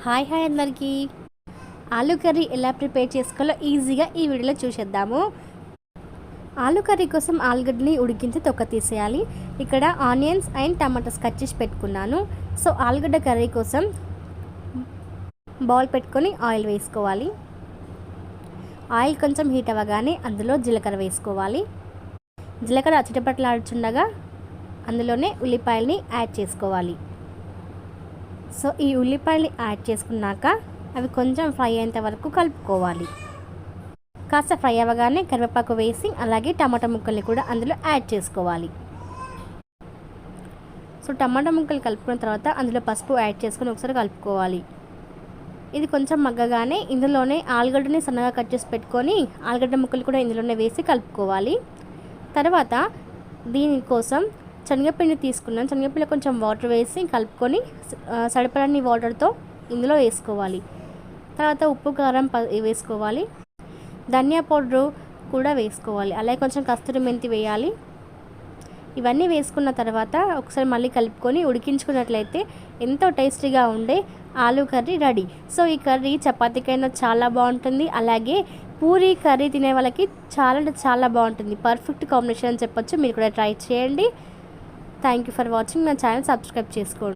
Hi అందరికీ. Aloo curry ఎలా prepare చేసుకోవాలో ఈజీగా ఈ వీడియోలో చూసేద్దాము. ఆలూ కర్రీ కోసం ఆలుగడ్డని ఉడికించి తొక్క తీసేయాలి. ఇక్కడ ఆనియన్స్ అండ్ టమాటాస్ కట్ చేసి పెట్టుకున్నాను. సో ఆలుగడ్డ కర్రీ కోసం బౌల్ పెట్టుకొని ఆయిల్ వేసుకోవాలి. ఆయిల్ కొంచెం హీట్ అవ్వగానే అందులో జీలకర్ర వేసుకోవాలి. జీలకర్ర చిటపటలాడుచుండగా అందులోనే ఉల్లిపాయల్ని యాడ్ చేసుకోవాలి. సో ఈ ఉల్లిపాయలు యాడ్ చేసుకున్నాక అవి కొంచెం ఫ్రై అయ్యేంత వరకు కలుపుకోవాలి. కాస్త ఫ్రై అవ్వగానే కరివేపాకు వేసి అలాగే టమాటా ముక్కల్ని కూడా అందులో యాడ్ చేసుకోవాలి. సో టమాటా ముక్కలు కలుపుకున్న తర్వాత అందులో పసుపు యాడ్ చేసుకొని ఒకసారి కలుపుకోవాలి. ఇది కొంచెం మగ్గగానే ఇందులోనే ఆలుగడ్డని సన్నగా కట్ చేసి పెట్టుకొని ఆలుగడ్డ ముక్కలు కూడా ఇందులోనే వేసి కలుపుకోవాలి. తర్వాత దీనికోసం శనగపిండి తీసుకున్నాను. శనగపిండి కొంచెం వాటర్ వేసి కలుపుకొని సరిపడని వాటర్తో ఇందులో వేసుకోవాలి. తర్వాత ఉప్పు కారం వేసుకోవాలి. ధనియా పౌడరు కూడా వేసుకోవాలి. అలాగే కొంచెం కస్తూరి మెంతి వేయాలి. ఇవన్నీ వేసుకున్న తర్వాత ఒకసారి మళ్ళీ కలుపుకొని ఉడికించుకున్నట్లయితే ఎంతో టేస్టీగా ఉండే ఆలూ కర్రీ రెడీ. సో ఈ కర్రీ చపాతీకైనా చాలా బాగుంటుంది. అలాగే పూరీ కర్రీ తినే వాళ్ళకి చాలా అంటే చాలా బాగుంటుంది. పర్ఫెక్ట్ కాంబినేషన్ అని చెప్పొచ్చు. మీరు కూడా ట్రై చేయండి. Thank you for watching. నా ఛానల్ సబ్స్క్రైబ్ చేసుకోండి.